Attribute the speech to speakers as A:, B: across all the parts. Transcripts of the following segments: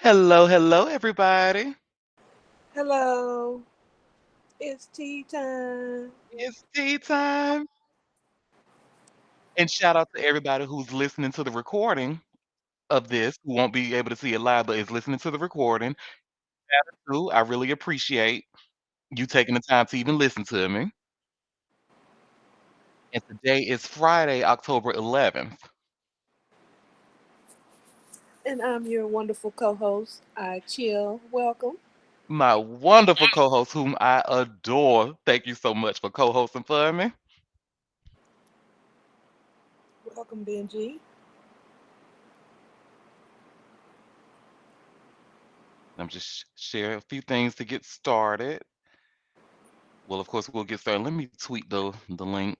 A: Hello, hello, everybody.
B: Hello, it's tea time.
A: It's tea time. And shout out to everybody who's listening to the recording of this, who won't be able to see it live, but is listening to the recording. Too, I really appreciate you taking the time to even listen to me. And today is Friday, October 11th.
B: And I'm your wonderful co host. I chill. Welcome.
A: My wonderful co host, whom I adore. Thank you so much for co hosting for me.
B: Welcome, Benji.
A: I'm just share a few things to get started. Well, of course, we'll get started. Let me tweet the link.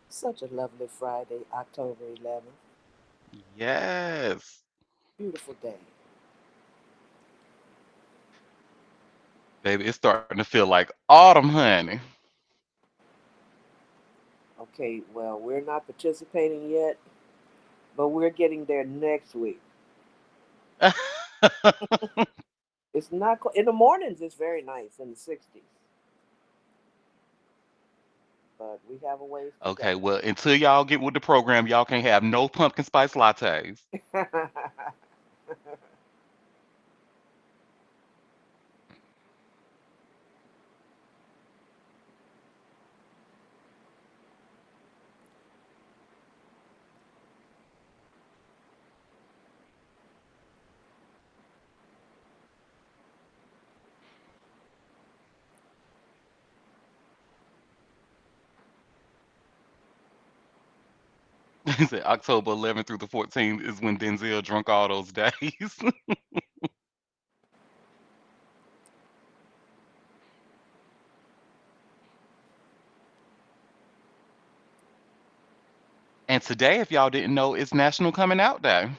B: Such a lovely Friday, October 11th.
A: Yes.
B: Beautiful day.
A: Baby, it's starting to feel like autumn, honey.
B: Okay, well, we're not participating yet, but we're getting there next week. It's not, in the mornings, it's very nice in the 60s, but we have a ways to
A: Okay,
B: go.
A: well, until y'all get with the program, y'all can't have no pumpkin spice lattes. He said October 11th through the 14th is when Denzel drunk all those days. And today, if y'all didn't know, it's National Coming Out Day.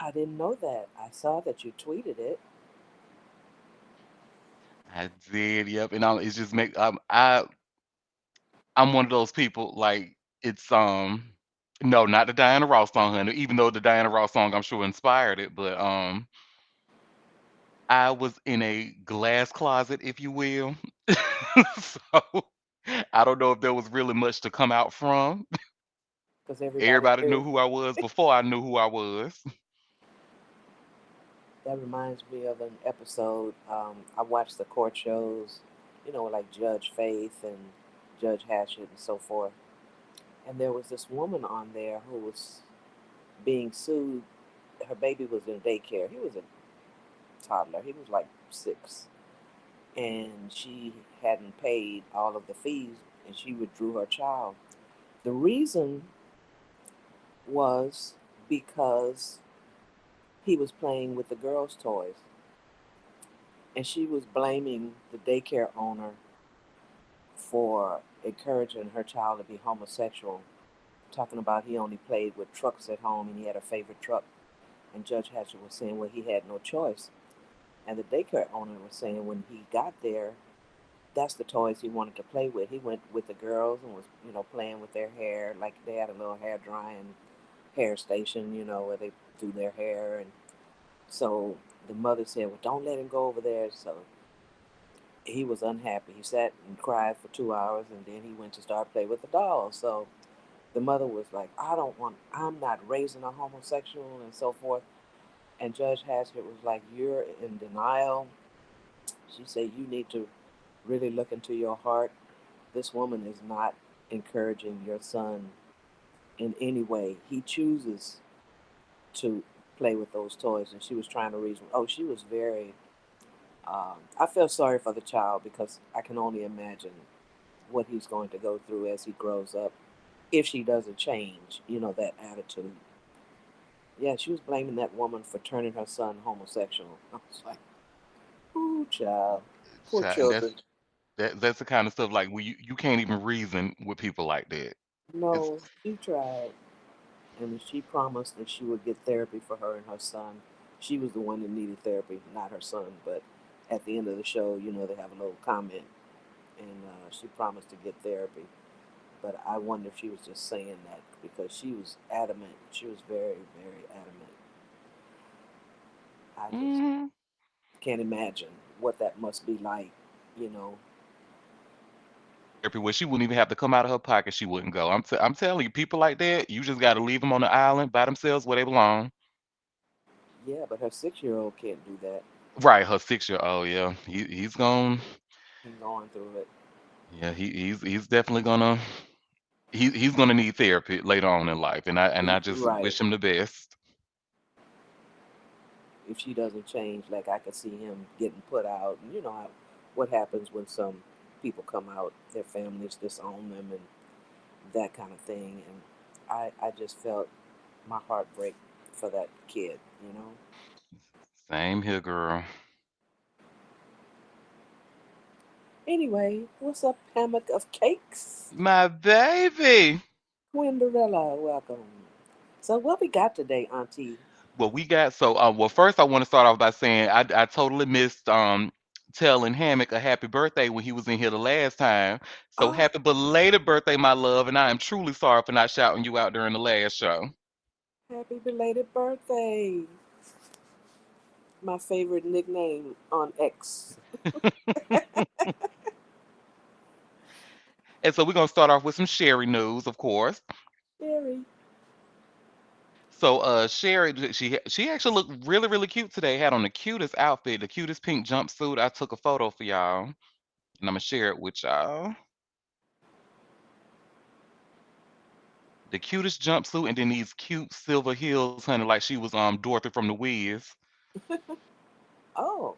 B: I didn't know that. I saw that you tweeted it.
A: I did, yep. And it's just make I'm one of those people like it's no, not the Diana Ross song, honey. Even though the Diana Ross song I'm sure inspired it, but I was in a glass closet, if you will. So I don't know if there was really much to come out from.
B: Because everybody
A: Everybody knew
B: knew.
A: who I was before I knew who I was.
B: That reminds me of an episode. I watched the court shows, like Judge Faith and Judge Hatchett and so forth. And there was this woman on there who was being sued. Her baby was in daycare. He was a toddler, he was like 6. And she hadn't paid all of the fees and she withdrew her child. The reason was because he was playing with the girls' toys. And she was blaming the daycare owner for encouraging her child to be homosexual, talking about he only played with trucks at home and he had a favorite truck. And Judge Hatcher was saying, well, he had no choice. And the daycare owner was saying when he got there, that's the toys he wanted to play with. He went with the girls and was, playing with their hair. Like they had a little hair drying hair station, where they do their hair. And so the mother said, well, don't let him go over there. So he was unhappy. He sat and cried for 2 hours, and then he went to start play with the dolls. So the mother was like, I'm not raising a homosexual and so forth. And Judge Haskett was like, you're in denial. She said, you need to really look into your heart. This woman is not encouraging your son in any way. He chooses to play with those toys. And she was trying to reason. Oh, she was very I feel sorry for the child because I can only imagine what he's going to go through as he grows up if she doesn't change, that attitude. Yeah, she was blaming that woman for turning her son homosexual. I was like, ooh, child. Poor
A: And
B: children.
A: that's the kind of stuff like you can't even reason with people like that. It's
B: No, she tried. And she promised that she would get therapy for her and her son. She was the one that needed therapy, not her son. But at the end of the show, they have a little comment, and she promised to get therapy. But I wonder if she was just saying that because she was adamant. She was very, very adamant. I just
A: mhm.
B: can't imagine what that must be like, you know.
A: Therapy where she wouldn't even have to come out of her pocket. She wouldn't go. I'm telling you, people like that, you just got to leave them on the island by themselves where they belong.
B: Yeah, but her 6-year-old can't do that.
A: Right, her 6 year old. Yeah, he's gone.
B: He's going through it.
A: Yeah, he's definitely gonna he's gonna need therapy later on in life, and I just
B: Right.
A: wish him the best.
B: If she doesn't change, like I could see him getting put out. And you know what happens when some people come out, their families disown them and that kind of thing. And I just felt my heart break for that kid.
A: Same here, girl.
B: Anyway, what's up, hammock of cakes?
A: My baby.
B: Quinderella, welcome. So what we got today, Auntie?
A: Well, we got so well. First, I want to start off by saying I totally missed telling Hammock a happy birthday when he was in here the last time. So
B: Oh,
A: happy belated birthday, my love, and I am truly sorry for not shouting you out during the last show.
B: happy belated birthday. My favorite nickname on X.
A: And so we're gonna start off with some Sherry news, of course.
B: Sherry.
A: So Sherry, she actually looked really really cute today. Had on the cutest outfit, the cutest pink jumpsuit. I took a photo for y'all, and I'm gonna share it with y'all. The cutest jumpsuit, and then these cute silver heels, honey, like she was Dorothy from the Wiz.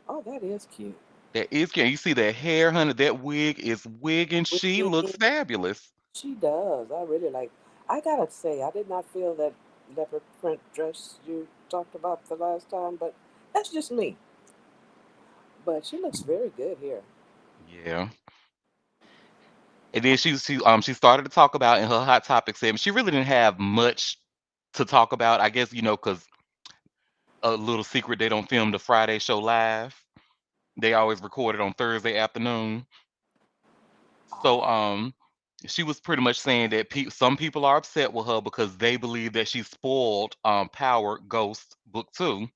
B: Oh, that is cute.
A: That is cute. You see that hair, honey, that wig is wigging. She looks
B: Wigging.
A: fabulous.
B: She does. I really like. I gotta say, I did not feel that leopard print dress you talked about the last time, but that's just me. But she looks very good here.
A: Yeah. And then she started to talk about in her hot topic segment. She really didn't have much to talk about. I guess, because a little secret, they don't film the Friday show live. They always record it on Thursday afternoon. So
B: Ah,
A: she was pretty much saying that some people are upset with her because they believe that she spoiled Power Ghost Book 2.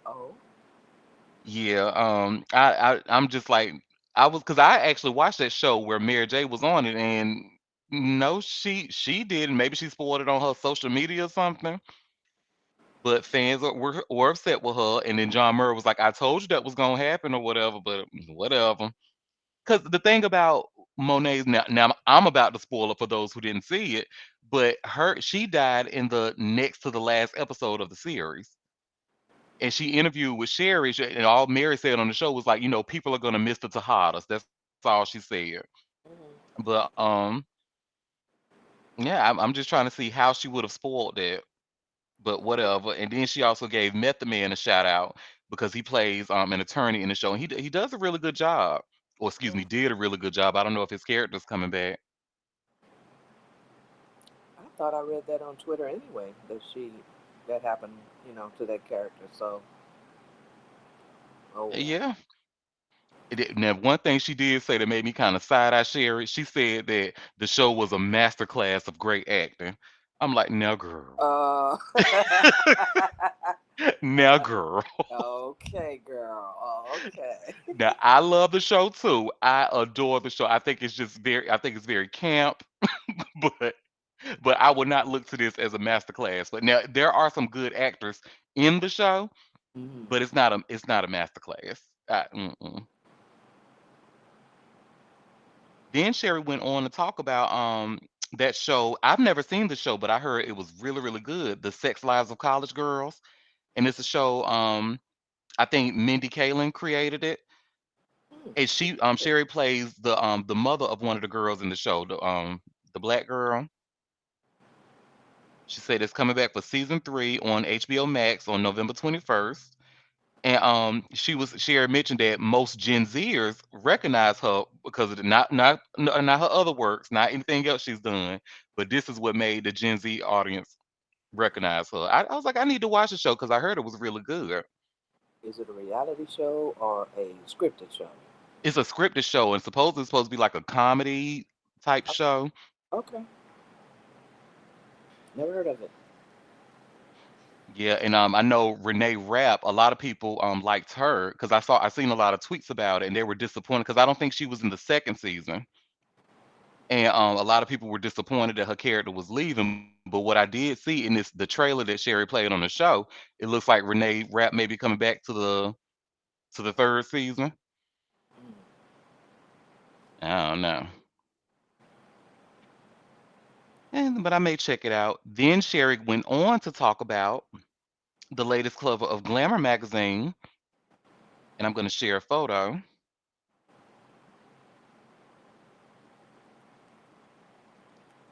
B: oh,
A: Yeah, I'm just like I was because I actually watched that show where Mary J was on it, and no, she didn't. Maybe she spoiled it on her social media or something. But fans were upset with her, and then John Murray was like, "I told you that was gonna happen or whatever." But whatever. Because the thing about Monet's now I'm about to spoil it for those who didn't see it, but she died in the next to the last episode of the series. And she interviewed with Sherry, and all Mary said on the show was like, people are gonna miss the Tejadas. That's all she said.
B: hmm,
A: But yeah, I'm just trying to see how she would have spoiled that. But whatever. And then she also gave Method Man a shout out because he plays an attorney in the show, and he does a really good job. Or excuse me,
B: hmm.
A: did a really good job. I don't know if his character's coming back.
B: I thought I read that on Twitter anyway. That happened, to that character. So, oh well.
A: Yeah. Now, one thing she did say that made me kind of side eye Sherry, she said that the show was a masterclass of great acting. I'm like, now, girl.
B: Uh,
A: Now, girl.
B: okay, girl. Okay.
A: Now, I love the show too. I adore the show. I think it's very camp, but I would not look to this as a masterclass. But now there are some good actors in the show,
B: Hmm.
A: but it's not a masterclass. Mm-mm. Then Sherry went on to talk about that show. I've never seen the show, but I heard it was really really good. The Sex Lives of College Girls, and it's a show. I think Mindy Kaling created it,
B: Hmm.
A: and Sherry plays the mother of one of the girls in the show, the black girl. She said it's coming back for season 3 on HBO Max on November 21st. And Sherry mentioned that most Gen Zers recognize her because of not her other works, not anything else she's done, but this is what made the Gen Z audience recognize her. I was like, I need to watch the show because I heard it was really good.
B: Is it a reality show or a scripted show?
A: It's a scripted show and supposedly it's supposed to be like a comedy type show.
B: Okay, never heard of it.
A: Yeah, and I know Renee Rapp. A lot of people liked her because I seen a lot of tweets about it, and they were disappointed because I don't think she was in the second season. And a lot of people were disappointed that her character was leaving. But what I did see in the trailer that Sherry played on the show, it looks like Renee Rapp may be coming back to the third season.
B: Mm.
A: I don't know, but I may check it out. Then Sherry went on to talk about the latest cover of Glamour magazine, and I'm going to share a photo.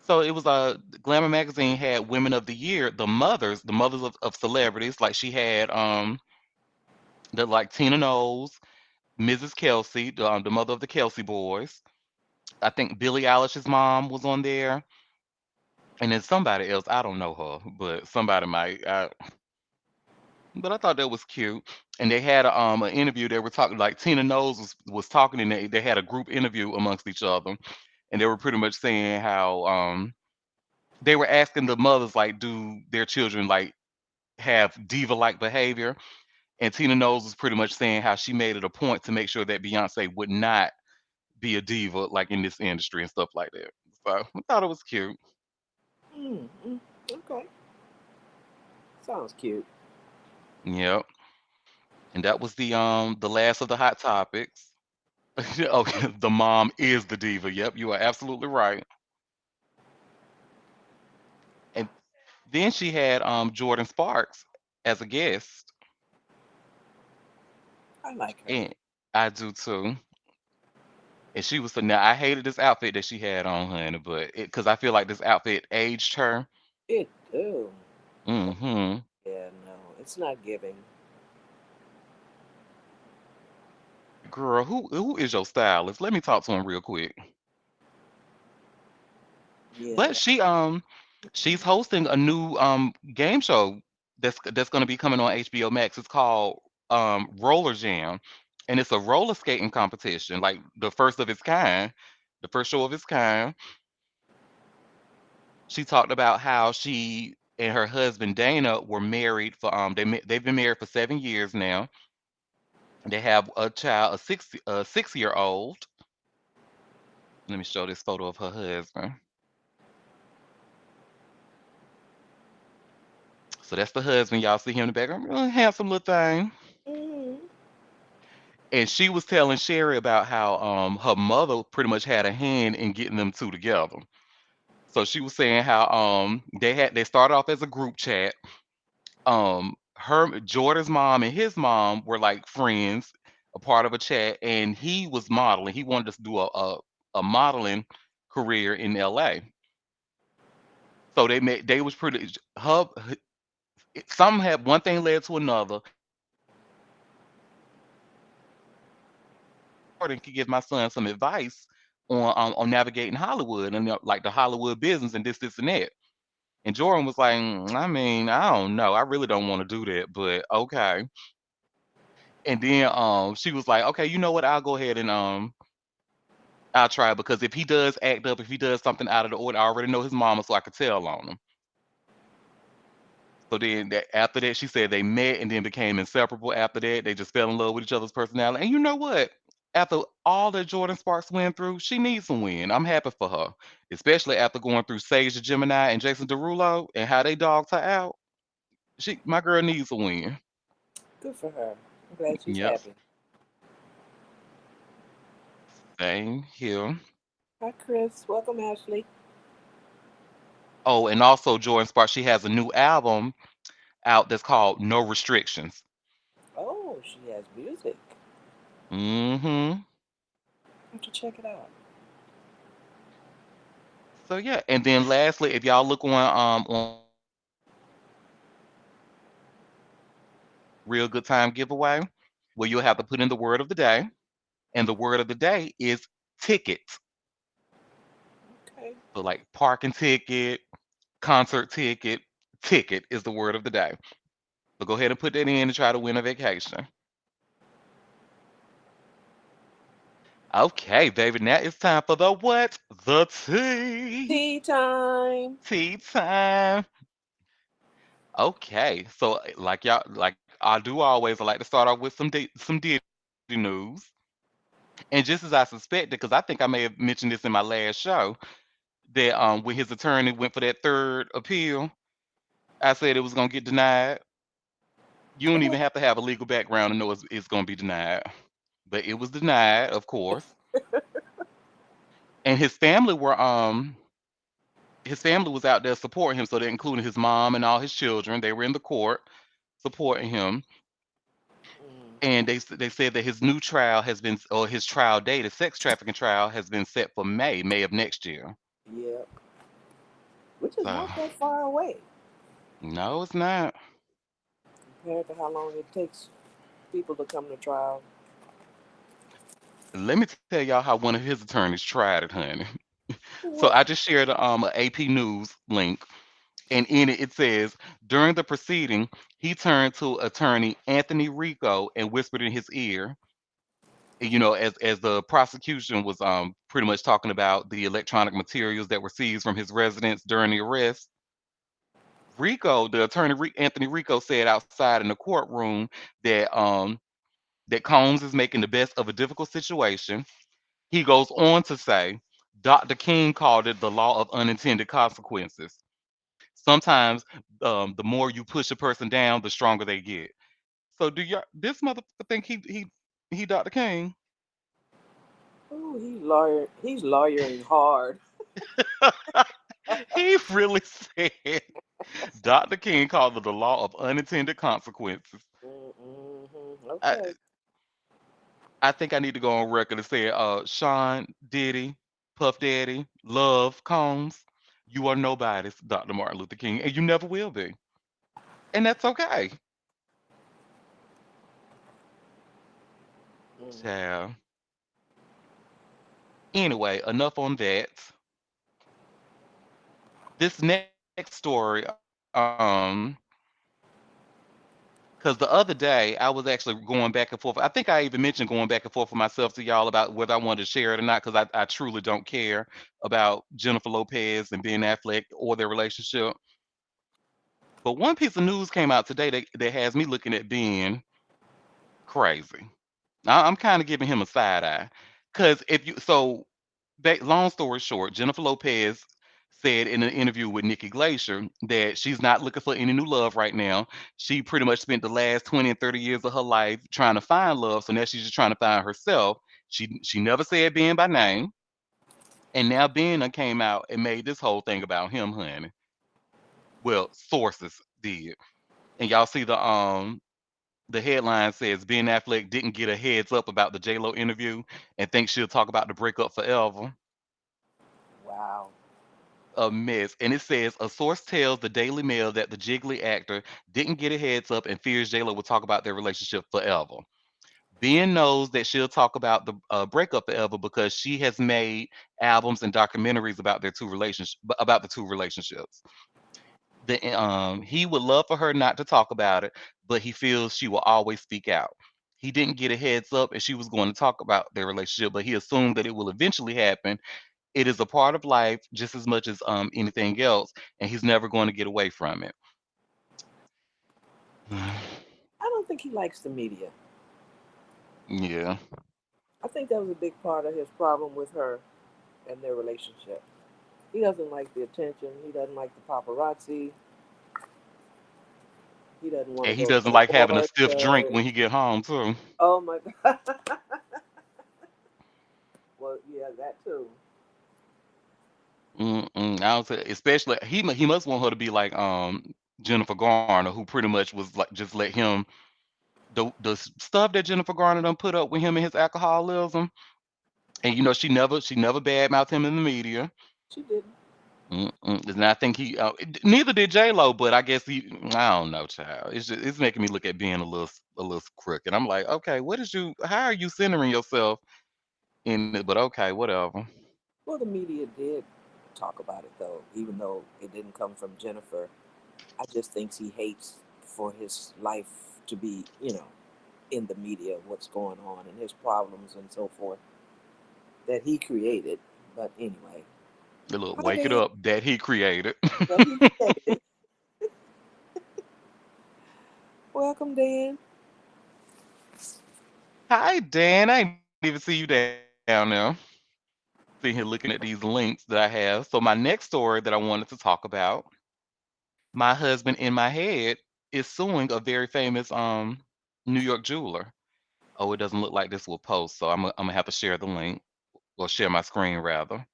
A: So it was Glamour magazine had Women of the Year, the mothers of celebrities. Like she had like Tina Knowles, Mrs. Kelsey, the mother of the Kelsey boys. I think Billie Eilish's mom was on there, and then somebody else. I don't know her, but somebody might. But I thought that was cute. And they had an interview. They were talking like Tina Knowles was talking, and they had a group interview amongst each other, and they were pretty much saying how they were asking the mothers like, do their children like have diva like behavior? And Tina Knowles was pretty much saying how she made it a point to make sure that Beyonce would not be a diva like in this industry and stuff like that. So I thought it was cute.
B: Mm, mm, okay, sounds cute.
A: Yep. And that was the last of the hot topics. Okay, the mom is the diva. Yep, you are absolutely right. And then she had Jordan Sparks as a guest.
B: I like her.
A: And I do too. And she was so now I hated this outfit that she had on, honey, but because I feel like this outfit aged her.
B: It do.
A: Hmm.
B: Yeah, no, it's not giving.
A: Girl, who is your stylist? Let me talk to him real quick.
B: Yeah,
A: But she's hosting a new game show that's going to be coming on HBO Max. It's called Roller Jam, and it's a roller skating competition, like the first of its kind, the first show of its kind. She talked about how she and her husband Dana were married for they've been married for 7 years now. They have a child, a 6 year old. Let me show this photo of her husband. So that's the husband. Y'all see him in the background. Really handsome little thing.
B: mm,
A: And she was telling Sherry about how her mother pretty much had a hand in getting them two together. So she was saying how they started off as a group chat. Her Jordan's mom and his mom were like friends, a part of a chat, and he was modeling. He wanted to do a modeling career in LA. So they was pretty her some had one thing led to another. Jordan could give my son some advice on navigating Hollywood and like the Hollywood business and this and that. And Jordan was like, I mean, I don't know. I really don't want to do that, but okay. And then she was like, okay, you know what? I'll go ahead and I'll try it because if he does act up, if he does something out of the order, I already know his mama, so I could tell on him. So then after that, she said they met and then became inseparable. After that, they just fell in love with each other's personality. And you know what? After all that Jordan Sparks went through, she needs to win. I'm happy for her, especially after going through Sage the Gemini and Jason Derulo and how they dogged her out. My girl needs a win.
B: good for her. I'm glad she's
A: Yep,
B: happy.
A: same here.
B: Hi, Chris. Welcome, Ashley.
A: Oh, and also Jordan Sparks, she has a new album out that's called No Restrictions.
B: Oh, she has music.
A: Mhm.
B: I have to check it out.
A: So yeah, and then lastly, if y'all look on Real Good Time giveaway, well, you'll have to put in the word of the day, and the word of the day is tickets.
B: Okay.
A: So like parking ticket, concert ticket, ticket is the word of the day. So go ahead and put that in and try to win a vacation. Okay, baby, now it's time for the what? The tea.
B: Tea time.
A: Tea time. Okay, so like y'all, like I do always, I like to start off with some Diddy news. And just as I suspected, because I think I may have mentioned this in my last show, that when his attorney went for that third appeal, I said it was gonna get denied. You don't even have to have a legal background to know it's gonna be denied. But it was denied, of course. And his family was out there supporting him, so they including his mom and all his children. They were in the court supporting him.
B: Mm,
A: And they said that his new trial has been, or his trial date, his sex trafficking trial, has been set for May of next year.
B: yep. Which is
A: So
B: not that far away
A: no, it's not.
B: compared to how long it takes people to come to trial.
A: Let me tell y'all how one of his attorneys tried it, honey. So
B: What?
A: I just shared a AP News link, and in it it says during the proceeding, he turned to attorney Anthony Rico and whispered in his ear. You know, as the prosecution was pretty much talking about the electronic materials that were seized from his residence during the arrest. Anthony Rico said outside in the courtroom that Combs is making the best of a difficult situation. He goes on to say, Dr. King called it the law of unintended consequences. Sometimes the more you push a person down, the stronger they get. So do y'all this motherfucker think he Dr. King?
B: Oh, He's lawyering hard.
A: He really said Dr. King called it the law of unintended consequences.
B: Mm-hmm.
A: I,
B: Okay.
A: I think I need to go on record and say, Sean Diddy, Puff Daddy, Love Combs, you are nobody's Dr. Martin Luther King, and you never will be. And that's okay.
B: Mm.
A: Child. Anyway, enough on that. This next story, because the other day I was actually going back and forth. I think I even mentioned going back and forth for myself to y'all about whether I wanted to share it or not, because I truly don't care about Jennifer Lopez and Ben Affleck or their relationship. But one piece of news came out today that has me looking at Ben crazy. I'm kind of giving him a side eye. Because if you, so long story short, Jennifer Lopez said in an interview with Nikki Glacier that she's not looking for any new love right now. She pretty much spent the last 20 and 30 years of her life trying to find love. So now she's just trying to find herself. She never said Ben by name. And now Ben done came out and made this whole thing about him, honey. Well, sources did. And y'all see the headline says Ben Affleck didn't get a heads up about the J Lo interview and thinks she'll talk about the breakup forever.
B: Wow.
A: A mess. And it says a source tells the Daily Mail that the Jiggly actor didn't get a heads up and fears J Lo will talk about their relationship forever. Ben knows that she'll talk about the breakup forever because she has made albums and documentaries about the two relationships. He would love for her not to talk about it, but he feels she will always speak out. He didn't get a heads up and she was going to talk about their relationship, but he assumed that it will eventually happen. It is a part of life just as much as anything else, and he's never going to get away from it.
B: I don't think he likes the media.
A: Yeah.
B: I think that was a big part of his problem with her and their relationship. He doesn't like the attention. He doesn't like the paparazzi. He doesn't want to
A: And he
B: go to
A: doesn't
B: the
A: like having a
B: award
A: stiff drink
B: show.
A: when he get home too.
B: Oh my God. Well, yeah, that too.
A: Mm-mm. I would say, especially he must want her to be like Jennifer Garner, who pretty much was like just let him the stuff that Jennifer Garner done put up with him and his alcoholism, and she never badmouthed him in the media.
B: She didn't.
A: Mm-mm. And I think neither did J Lo, but I guess I don't know, child. It's making me look at being a little crooked. I'm like, okay, how are you centering yourself in it? But okay, whatever.
B: Well, the media did talk about it though, even though it didn't come from Jennifer. I just think he hates for his life to be, in the media, what's going on and his problems and so forth that he created. But anyway,
A: A little
B: hi
A: wake it
B: Dan,
A: up that he created.
B: that he created. Welcome, Dan.
A: Hi, Dan. I didn't even see you down there. Sitting here looking at these links that I have. So my next story that I wanted to talk about, my husband in my head is suing a very famous New York jeweler. Oh, it doesn't look like this will post, so I'm gonna have to share the link or share my screen rather.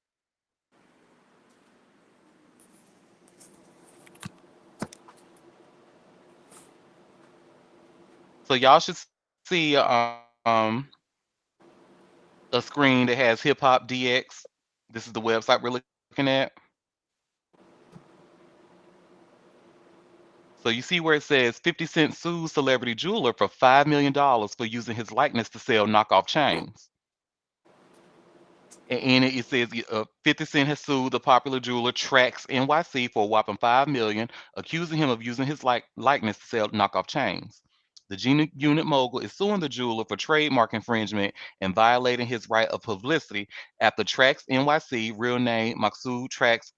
A: So y'all should see a screen that has Hip Hop DX. This is the website we're looking at. So you see where it says 50 Cent sues celebrity jeweler for $5 million for using his likeness to sell knockoff chains. And in it, it says 50 Cent has sued the popular jeweler Trax NYC for a whopping $5 million, accusing him of using his likeness to sell knockoff chains. The unit mogul is suing the jeweler for trademark infringement and violating his right of publicity after Trax NYC, real name Maksud Trax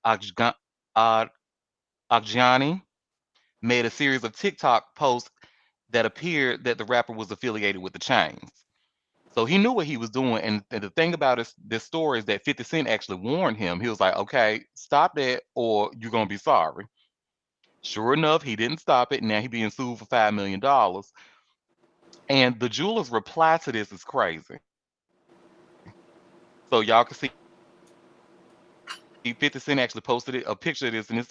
A: Agj- Ag- Agjiani, made a series of TikTok posts that appeared that the rapper was affiliated with the chains. So he knew what he was doing. And the thing about this story is that 50 Cent actually warned him. He was like, okay, stop that or you're going to be sorry. Sure enough, he didn't stop it. Now he's being sued for $5 million. And the jeweler's reply to this is crazy. So y'all can see 50 Cent actually posted a picture of this in his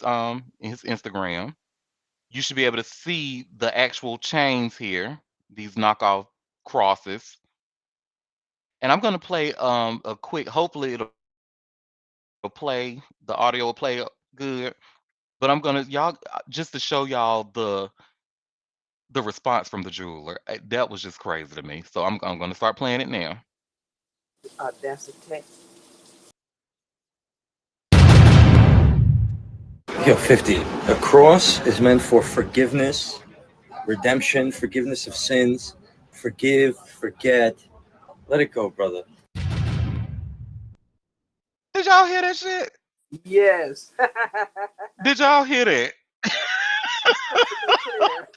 A: Instagram. You should be able to see the actual chains here, these knockoff crosses. And I'm gonna play a quick. Hopefully it'll play. The audio will play good. But I'm gonna y'all just to show y'all the response from the jeweler. That was just crazy to me. So I'm gonna start playing it now.
B: Audacity.
C: Yo, 50. A cross is meant for forgiveness, redemption, forgiveness of sins. Forgive, forget. Let it go, brother.
A: Did y'all hear that shit?
B: Yes.
A: Did y'all hear that?
B: Perfectly clear.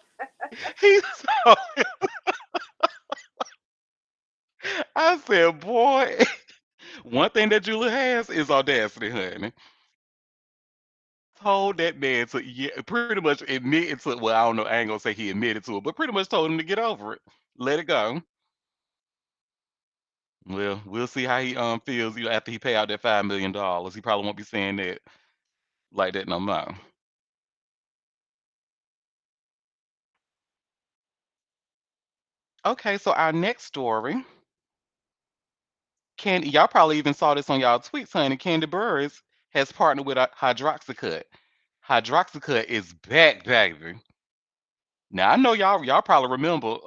A: He's so. I said, boy, one thing that Julie has is audacity, honey. Told that man to pretty much admit to well, I don't know, I ain't gonna say he admitted to it, but pretty much told him to get over it. Let it go. Well, we'll see how he feels after he pay out that $5 million. He probably won't be saying that like that no more. Okay, so our next story. Candy, y'all probably even saw this on y'all tweets, honey. Candy Burris has partnered with Hydroxycut. Hydroxycut is back, baby. Now I know y'all probably remember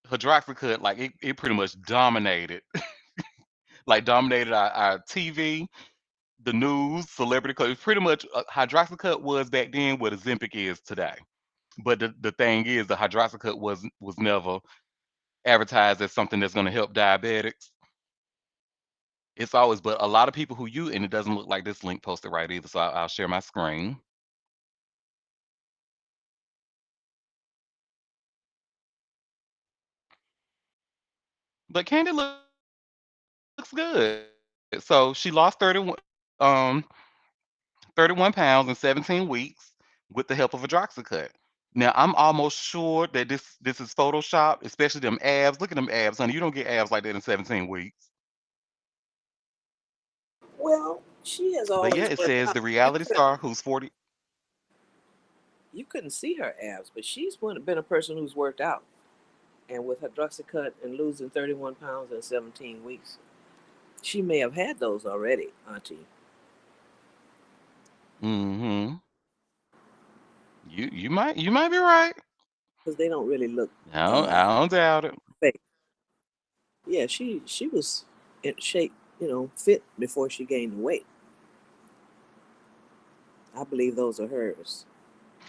A: Hydroxycut, like it pretty much dominated, like dominated our TV, the news, celebrity. Cause pretty much Hydroxycut was back then what Ozempic is today. But the thing is, the Hydroxycut was never advertised as something that's going to help diabetics. It's always, but a lot of people who use, and it doesn't look like this link posted right either. So I'll share my screen. But Candy looks good. So she lost um 31 pounds in 17 weeks with the help of a Hydroxycut. Now I'm almost sure that this is Photoshop, especially them abs. Look at them abs, honey. You don't get abs like that in 17 weeks.
B: Well, she has
A: But yeah,
B: always
A: it
B: worked
A: says
B: out.
A: the reality star who's 40.
B: You couldn't see her abs, but she's been a person who's worked out. And with hydroxycut and losing 31 pounds in 17 weeks, she may have had those already, Auntie,
A: Mhm. You might be right.
B: because they don't really look
A: I don't doubt it.
B: fake. Yeah, she was in shape, fit before she gained the weight. I believe those are hers.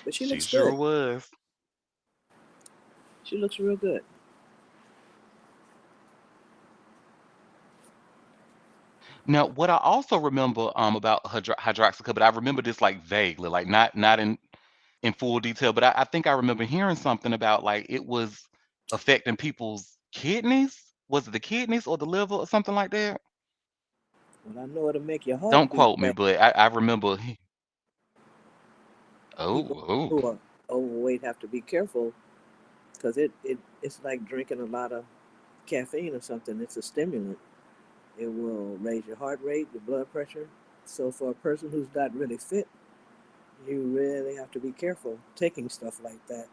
B: But she
A: She
B: looks
A: sure
B: good.
A: was.
B: She looks real good.
A: Now, what I also remember about hydroxycut, but I remember this like vaguely, like not in full detail, but I think I remember hearing something about like it was affecting people's kidneys. Was it the kidneys or the liver or something like that?
B: Well, I know it'll make your heart
A: Don't
B: beat
A: quote me,
B: fast.
A: but I remember.
B: People
A: Oh,
B: who are overweight have to be careful because it's like drinking a lot of caffeine or something. It's a stimulant. It will raise your heart rate, your blood pressure. So for a person who's not really fit, you really have to be careful taking stuff like that.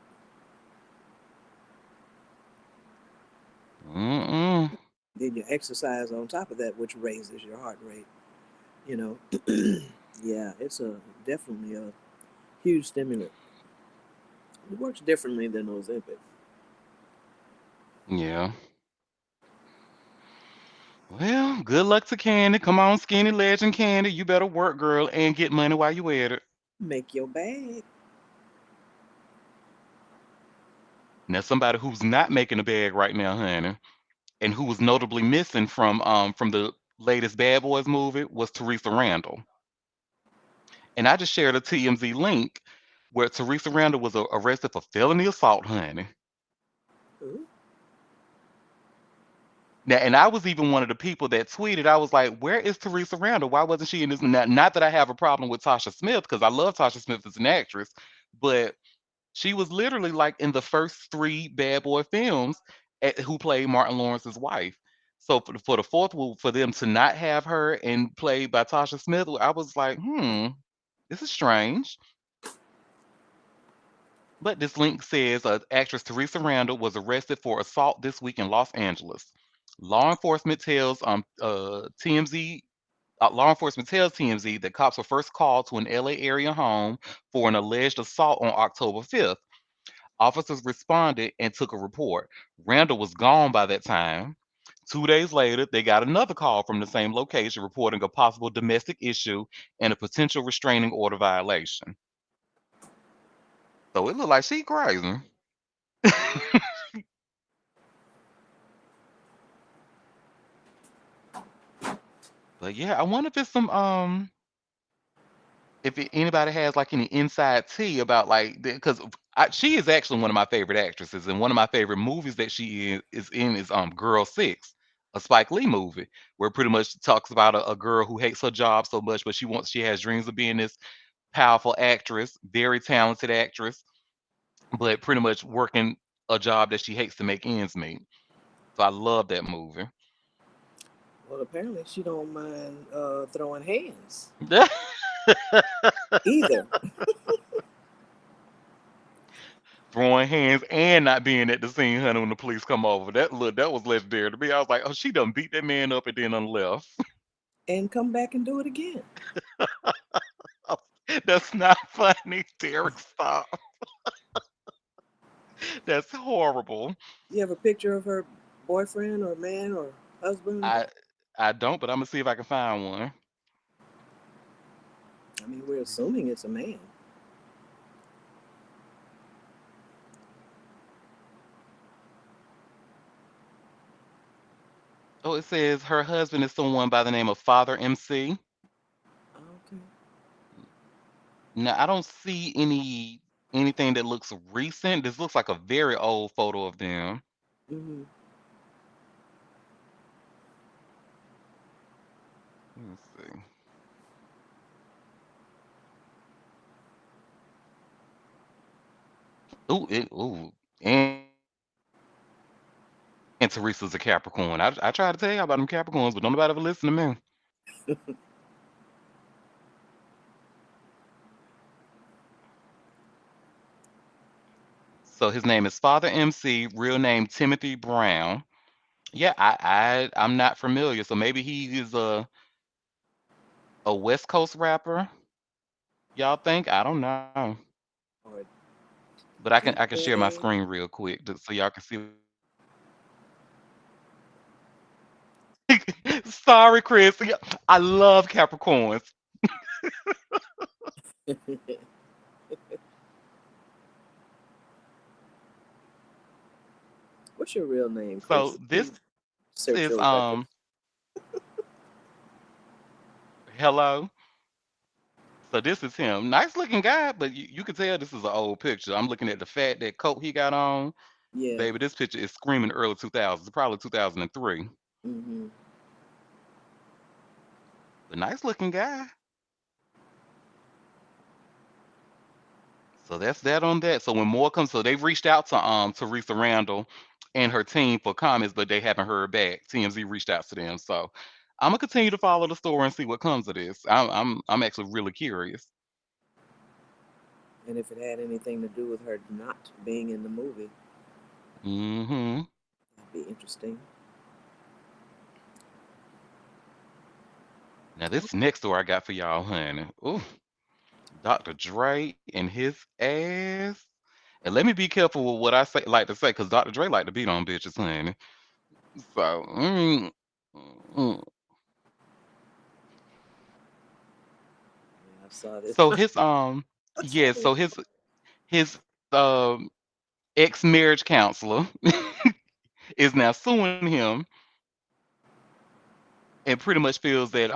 A: mm-mm.
B: Then you exercise on top of that, which raises your heart rate. You know, yeah, it's a definitely a huge stimulant. It works differently than Ozempic.
A: Yeah. Well, good luck to Candy. Come on, skinny legend Candy. You better work, girl, and get money while you at it.
B: Make your bag.
A: Now, somebody who's not making a bag right now, honey, and who was notably missing from the latest Bad Boys movie was Teresa Randall. And I just shared a TMZ link where Teresa Randall was arrested for felony assault, honey.
B: Ooh,
A: Now, and I was even one of the people that tweeted. I was like, "Where is Teresa Randall? Why wasn't she in this?" Not that I have a problem with Tasha Smith because I love Tasha Smith as an actress, but she was literally like in the first three Bad Boy films who played Martin Lawrence's wife. So for the fourth one, for them to not have her and played by Tasha Smith, I was like, this is strange. But this link says actress Teresa Randall was arrested for assault this week in Los Angeles. Law enforcement tells TMZ. Law enforcement tells TMZ that cops were first called to an LA area home for an alleged assault on October 5th. Officers responded and took a report. Randall was gone by that time. 2 days later, they got another call from the same location reporting a possible domestic issue and a potential restraining order violation. So it looked like she crazy. But yeah, I wonder if it's some anybody has like any inside tea about like because she is actually one of my favorite actresses, and one of my favorite movies that she is in is Girl Six, a Spike Lee movie where pretty much talks about a girl who hates her job so much, but she has dreams of being this powerful actress, very talented actress, but pretty much working a job that she hates to make ends meet. So I love that movie.
B: well, apparently she don't mind throwing hands either.
A: Throwing hands and not being at the scene, honey, when the police come over. That was legendary to me. I was like, oh, she done beat that man up and then done left.
B: And come back and do it again.
A: That's not funny, Derek. Stop. That's horrible.
B: You have a picture of her boyfriend or man or husband?
A: I I don't, but I'm gonna see if I can find one.
B: I mean, we're assuming it's a man.
A: Oh, it says her husband is someone by the name of Father MC.
B: Okay.
A: Now I don't see anything that looks recent. This looks like a very old photo of them.
B: Mm-hmm.
A: Let's see. Ooh, and Teresa's a Capricorn. I try to tell you about them Capricorns, but don't nobody ever listen to me. So his name is Father MC, real name Timothy Brown. Yeah, I'm not familiar. So maybe he is a West Coast rapper. Y'all think? I don't know.
B: Or
A: But I can share my
B: TJ.
A: screen real quick so y'all can see. Sorry, Chris. Yeah, I love Capricorns.
B: What's your real name,
A: So
B: Chris?
A: this
B: Please search
A: is
B: your record.
A: hello. So this is him. Nice looking guy, but you can tell this is an old picture. I'm looking at the fat that coat he got on.
B: Yeah.
A: Baby, this picture is screaming early 2000s, probably 2003.
B: Mm-hmm.
A: But nice looking guy. So that's that on that. So when more comes, so they've reached out to Teresa Randall and her team for comments, but they haven't heard back. TMZ reached out to them. So I'm gonna continue to follow the story and see what comes of this. I'm actually really curious.
B: And if it had anything to do with her not being in the movie,
A: Hmm.
B: that'd be interesting.
A: Now
B: Oh,
A: this next story I got for y'all, honey. Ooh, Dr. Dre and his ass. And let me be careful with what I say like to say, because Dr. Dre like to beat on bitches, honey. So mm.
B: yeah, I saw this.
A: So his
B: I saw
A: yeah,
B: this.
A: so his ex-marriage counselor is now suing him and pretty much feels that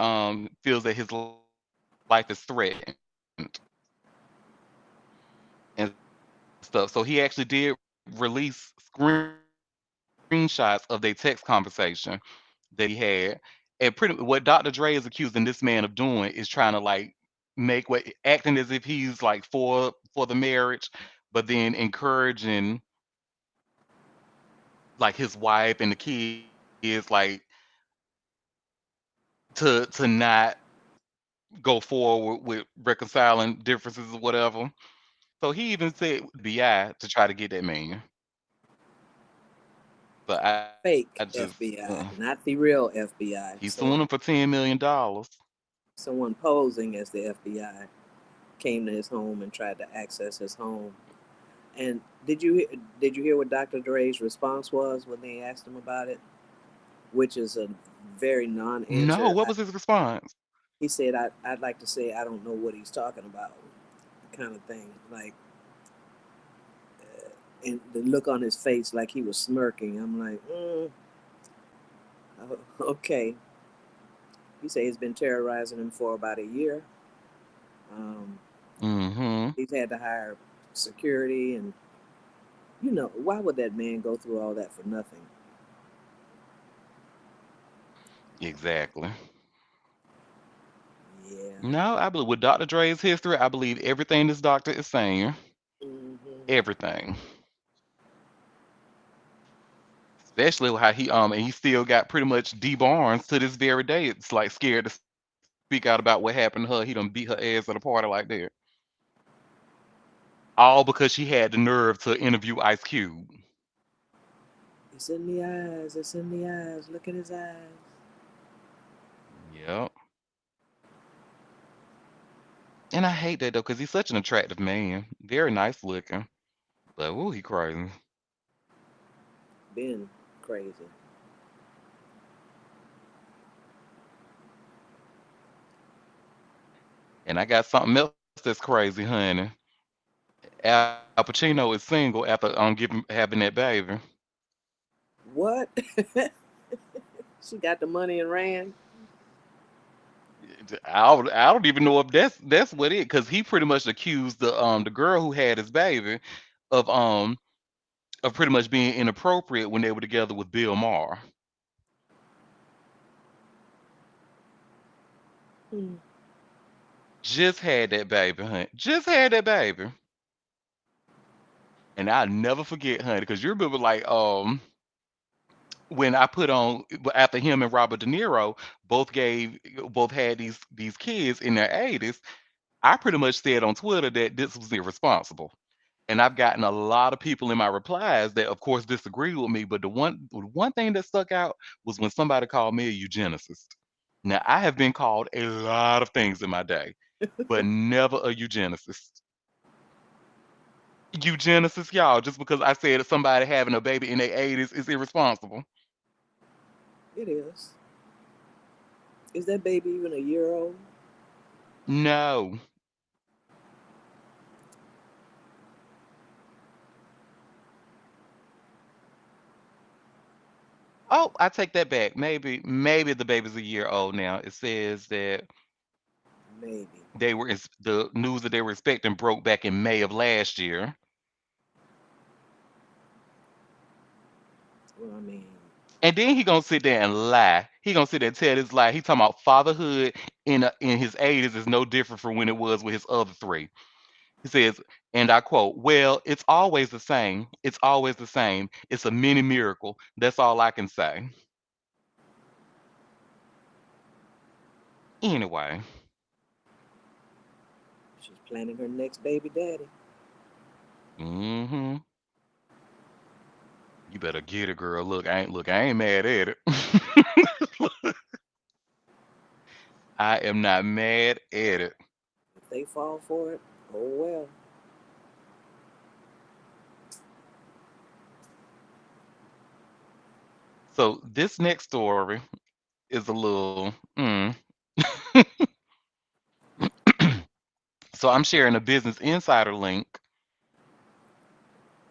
A: his life is threatened and stuff. So he actually did release screenshots of their text conversation that he had. And pretty what Dr. Dre is accusing this man of doing is trying to like make what acting as if he's like for the marriage, but then encouraging like his wife and the kids like to not go forward with reconciling differences or whatever. So he even said BI to try to get that man. But I just
B: Fake FBI, not the real
A: he's suing him
B: FBI.
A: for $10 million.
B: Someone posing as the FBI came to his home and tried to access his home. And did you hear what Dr. Dre's response was when they asked him about it? Which is a very
A: No,
B: non-answer.
A: what was his response?
B: He said, I'd like to say I don't know what he's talking about," kind of thing. Like, and the look on his face, like he was smirking. I'm like, okay. He said he's been terrorizing him for about a year. Um,
A: Mm-hmm.
B: he's had to hire security, and why would that man go through all that for nothing?
A: Exactly.
B: Yeah.
A: No, I believe with Dr. Dre's history, I believe everything this doctor is saying.
B: Hmm.
A: Everything. Especially how and he still got pretty much D Barnes to this very day. It's like scared to speak out about what happened to her. He done beat her ass at a party like that. All because she had the nerve to interview Ice Cube.
B: It's in the eyes. It's in the eyes. Look at his eyes.
A: Yep. And I hate that though, because he's such an attractive man. Very nice looking. But ooh, he crazy.
B: Been crazy.
A: And I got something else that's crazy, honey. Al Pacino is single after having that baby.
B: What? She got the money and ran.
A: I don't even know if that's what it because he pretty much accused the girl who had his baby of um of pretty much being inappropriate when they were together with Bill Maher.
B: Hmm.
A: Just had that baby, honey. Just had that baby. And I'll never forget, honey, because you remember like when I put on after him and Robert De Niro both had these kids in their 80s. I pretty much said on Twitter that this was irresponsible. And I've gotten a lot of people in my replies that, of course, disagree with me. But the one thing that stuck out was when somebody called me a eugenicist. Now, I have been called a lot of things in my day, but never a eugenicist. Eugenicist, y'all, just because I said that somebody having a baby in their 80s is irresponsible.
B: It is. Is that baby even a year old?
A: No. Oh, I take that back. Maybe the baby's a year old now. It says that
B: Maybe.
A: the news that they were expecting broke back in May of last year.
B: Well, I mean,
A: And then he gonna sit there and lie. He gonna sit there and tell this lie. He talking about fatherhood in his 80s is no different from when it was with his other three. He says, and I quote, "Well, it's always the same. It's always the same. It's a mini miracle. That's all I can say." Anyway,
B: she's planning her next baby daddy.
A: hmm you better get it, girl. Look, I ain't mad at it. I am not mad at it.
B: If they fall for it, oh well.
A: So this next story is a little. So I'm sharing a Business Insider link,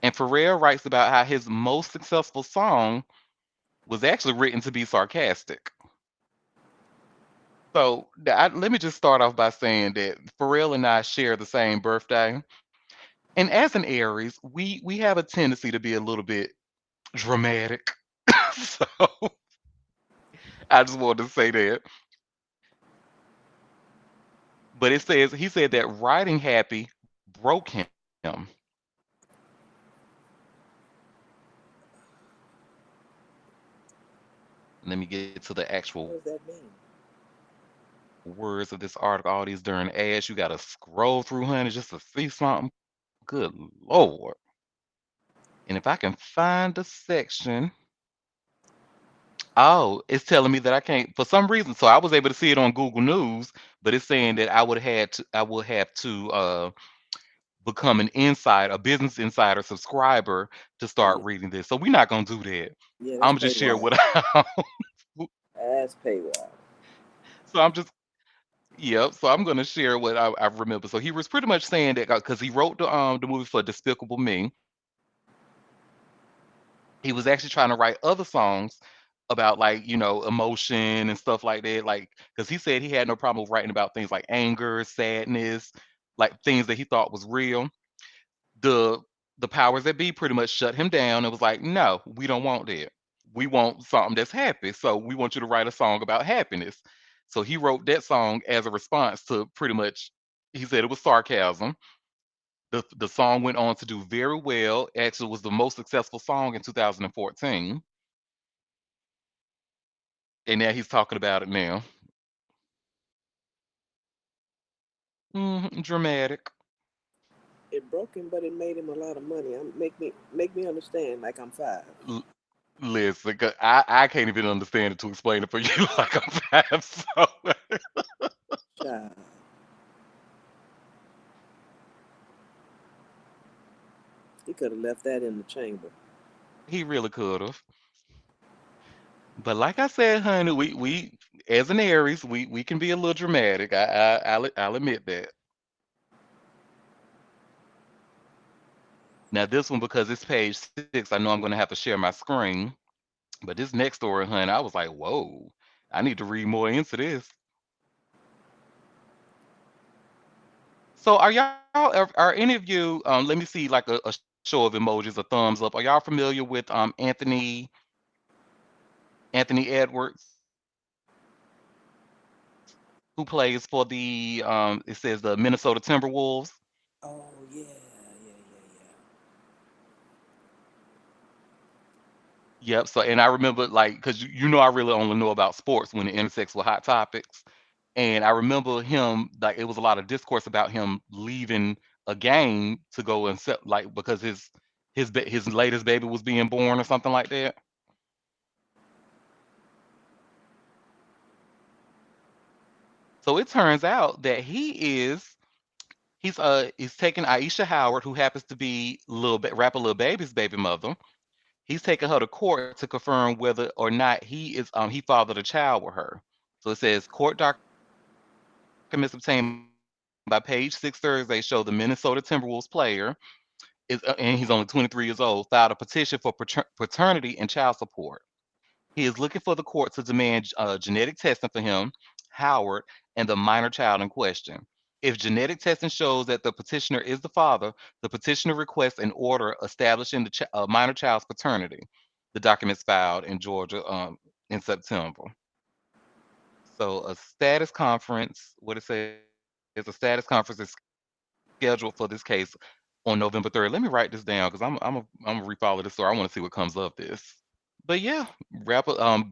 A: and Pharrell writes about how his most successful song was actually written to be sarcastic. So let me just start off by saying that Pharrell and I share the same birthday, and as an Aries, we have a tendency to be a little bit dramatic. So I just wanted to say that. But he said that writing Happy broke him. Let me get to the actual
B: What does that mean?
A: words of this article. All these during ads, you gotta scroll through, honey, just to see something. Good Lord. And if I can find the section, oh, it's telling me that I can't for some reason. So I was able to see it on Google News, but it's saying that I would have to become a Business Insider subscriber to start
B: Yeah,
A: reading this. So we're not gonna do that.
B: yeah, that's
A: I'm just share what
B: paywall.
A: I
B: That's paywall.
A: so I'm just Yep. So I'm gonna share what I remember. So he was pretty much saying that because he wrote the movie for Despicable Me, he was actually trying to write other songs about like emotion and stuff like that. Like because he said he had no problem with writing about things like anger, sadness, like things that he thought was real. The the powers that be pretty much shut him down and was like, no, we don't want that. We want something that's happy. So we want you to write a song about happiness. So he wrote that song as a response to pretty much, he said it was sarcasm. The song went on to do very well. Actually, was the most successful song in 2014. And now he's talking about it now. Dramatic.
B: It broke him, but it made him a lot of money. Make me understand like I'm five.
A: L- Listen, 'cause I can't even understand it to explain it for you like I'm five. So
B: Child, he could have left that in the chamber.
A: he really could have. But like I said, honey, we as an Aries, we can be a little dramatic. I'll admit that. Now this one because it's page 6, I know I'm gonna have to share my screen. But this next story, honey, I was like, whoa, I need to read more into this. So are any of you let me see like a show of emojis, a thumbs up. Are y'all familiar with Anthony Edwards, who plays for the it says the Minnesota Timberwolves?
B: Oh yeah, yeah, yeah,
A: Yep. So, and I remember like, because you know, I really only know about sports when it intersects with hot topics. And I remember him like it was a lot of discourse about him leaving a game to go and set like because his latest baby was being born or something like that. So it turns out that he's taking Aisha Howard, who happens to be rapper Lil Baby's baby mother. He's taking her to court to confirm whether or not he fathered a child with her. So it says court documents obtained by Page Six Thursday show the Minnesota Timberwolves player and he's only 23 years old, filed a petition for paternity and child support. He is looking for the court to demand genetic testing for him, Howard, and the minor child in question. If genetic testing shows that the petitioner is the father, the petitioner requests an order establishing the minor child's paternity. The documents filed in Georgia in September. So a status conference, what it says, a status conference is scheduled for this case on November 3rd. Let me write this down because I'm gonna refollow this story. I want to see what comes of this. But yeah,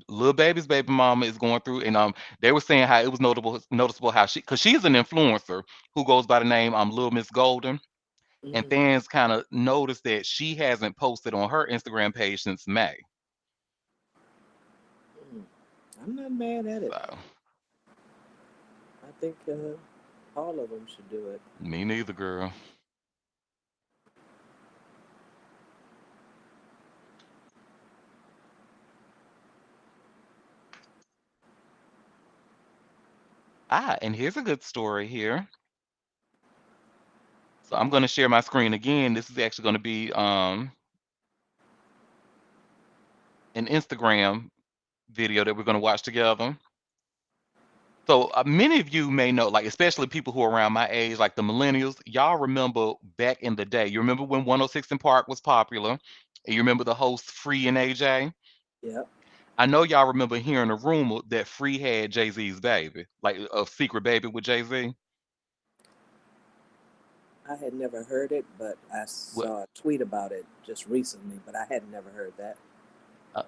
A: little baby's baby mama is going through, and they were saying how it was noticeable how because she's an influencer who goes by the name Little Miss Golden, and
B: Mm-hmm.
A: fans kind of noticed that she hasn't posted on her Instagram page since May.
B: Mm. I'm not mad at it.
A: So
B: I think all of them should do it.
A: me neither, girl. And here's a good story here. So I'm going to share my screen again. This is actually going to be an Instagram video that we're going to watch together. So many of you may know, like especially people who are around my age, like the millennials. Y'all remember back in the day. You remember when 106 in Park was popular, and you remember the host Free and AJ.
B: Yep.
A: I know y'all remember hearing a rumor that Free had Jay Z's baby, like a secret baby with Jay Z.
B: I had never heard it, but I
A: Well,
B: saw a tweet about it just recently, but I had never heard that.
A: uh,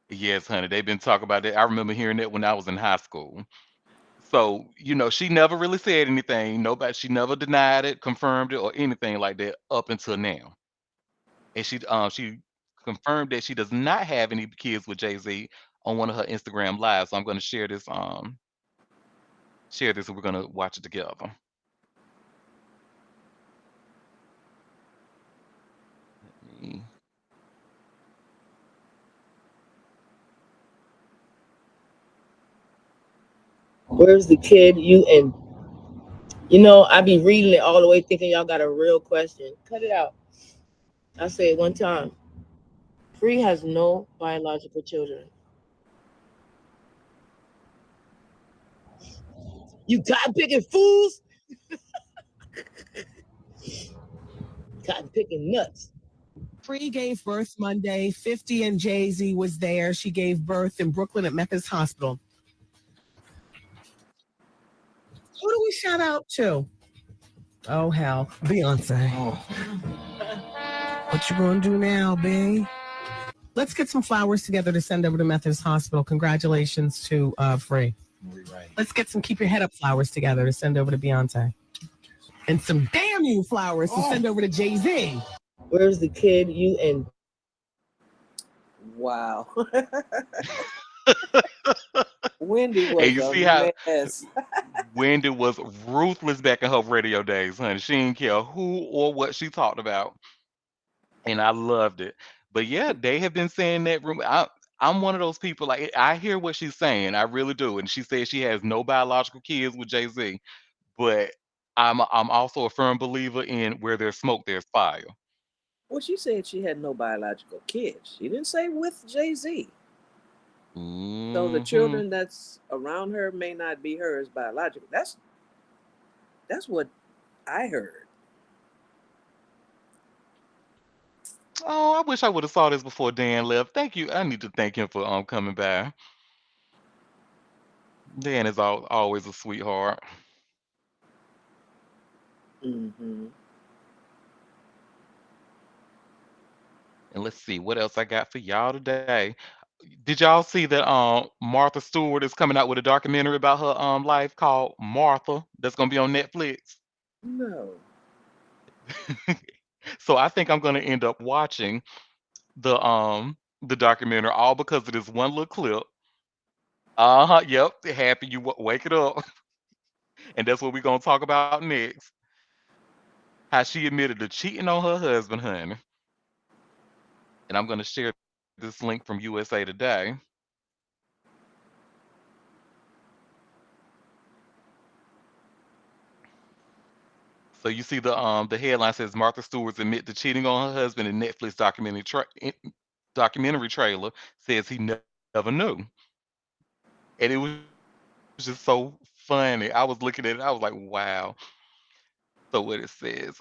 A: yes, honey, they've been talking about that. I remember hearing that when I was in high school. So, she never really said anything. She never denied it, confirmed it, or anything like that up until now. And she confirmed that she does not have any kids with Jay-Z on one of her Instagram lives. So I'm gonna share this and we're gonna watch it together. Let me
B: Where's the kid? I be reading it all the way thinking y'all got a real question. Cut it out. I say it one time. Free has no biological children. You cotton picking fools? Cotton picking nuts.
D: Free gave birth Monday. 50 and Jay Z was there. She gave birth in Brooklyn at Methodist Hospital. Who do we shout out to? Oh, hell. Beyonce. Oh. What you gonna do now, B? Let's get some flowers together to send over to Methodist Hospital. Congratulations to Free. Right. Let's get some keep your head up flowers together to send over to Beyonce. And some damn you flowers to send over to Jay Z.
B: Where's the kid? Wow. Wendy
A: and
B: was
A: you
B: a
A: see how
B: mess.
A: Wendy was ruthless back in her radio days, honey. She didn't care who or what she talked about, and I loved it. But yeah, they have been saying that rumor. I'm one of those people. Like I hear what she's saying, I really do. And she says she has no biological kids with Jay Z, but I'm also a firm believer in where there's smoke, there's fire.
B: Well, she said she had no biological kids. She didn't say with Jay Z. So the
A: Hmm.
B: children that's around her may not be hers biological. That's what I heard.
A: Oh, I wish I would have saw this before Dan left. Thank you. I need to thank him for coming by. Dan is always a sweetheart.
B: Mm-hmm.
A: And let's see what else I got for y'all today. Did y'all see that Martha Stewart is coming out with a documentary about her life called Martha that's gonna be on Netflix?
B: No.
A: So I think I'm gonna end up watching the documentary all because of this one little clip. Uh-huh, yep, happy you wake it up. And that's what we're gonna talk about next. How she admitted to cheating on her husband, honey. And I'm gonna share this link from USA Today. So you see the headline says Martha Stewart's admit to cheating on her husband in Netflix documentary trailer says he never knew. And it was just so funny. I was looking at it, I was like, wow. So what it says,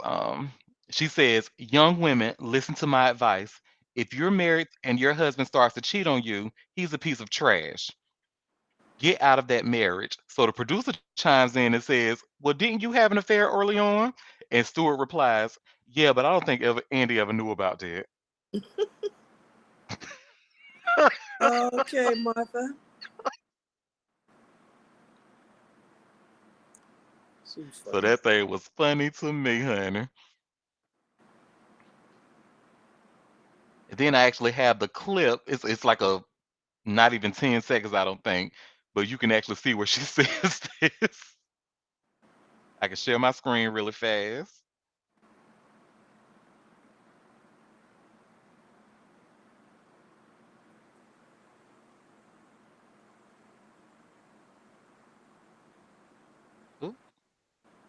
A: she says, young women, listen to my advice. If you're married and your husband starts to cheat on you, he's a piece of trash. Get out of that marriage. So the producer chimes in and says, well, didn't you have an affair early on? And Stewart replies, yeah, but I don't think Andy ever knew about that.
B: Okay, Martha. She's
A: So
B: funny.
A: that thing was funny to me, honey. And then I actually have the clip. It's like a not even 10 seconds, I don't think, but you can actually see where she says this. I can share my screen really fast. Ooh,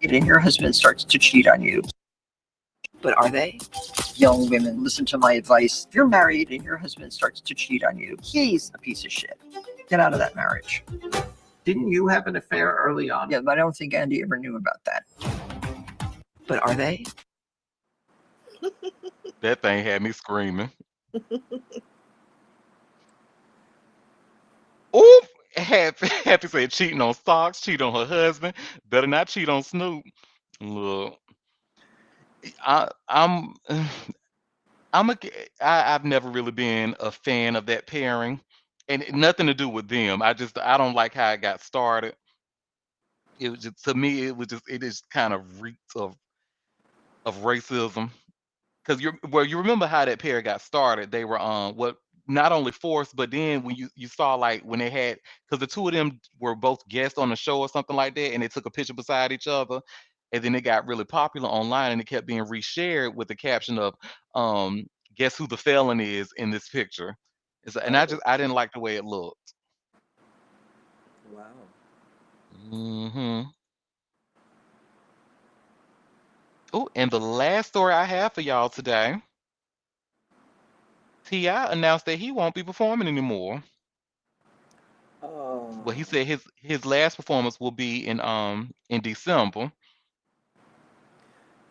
E: And your husband starts to cheat on you. But are they? Young women, listen to my advice. If you're married and your husband starts to cheat on you, he's a piece of shit. Get out of that marriage.
D: Didn't you have an affair early on?
E: Yeah, but I don't think Andy ever knew about that. But are they?
A: that thing had me screaming. Ooh, happy said cheating on socks, cheat on her husband. Better not cheat on Snoop. Look, I'm I'm a I've never really been a fan of that pairing, and nothing to do with them. I don't like how it got started. It was just to me it is kind of reeks of racism. Because you remember how that pair got started? They were what not only forced, but then when you saw like when they had because the two of them were both guests on the show or something like that, and they took a picture beside each other, and then it got really popular online, and it kept being reshared with the caption of um, "Guess who the felon is in this picture?" And
B: Oh,
A: I didn't like the way it looked.
B: wow.
A: Hmm. Oh, and the last story I have for y'all today, Ti announced that he won't be performing anymore.
B: Oh,
A: Well, he said his last performance will be in December.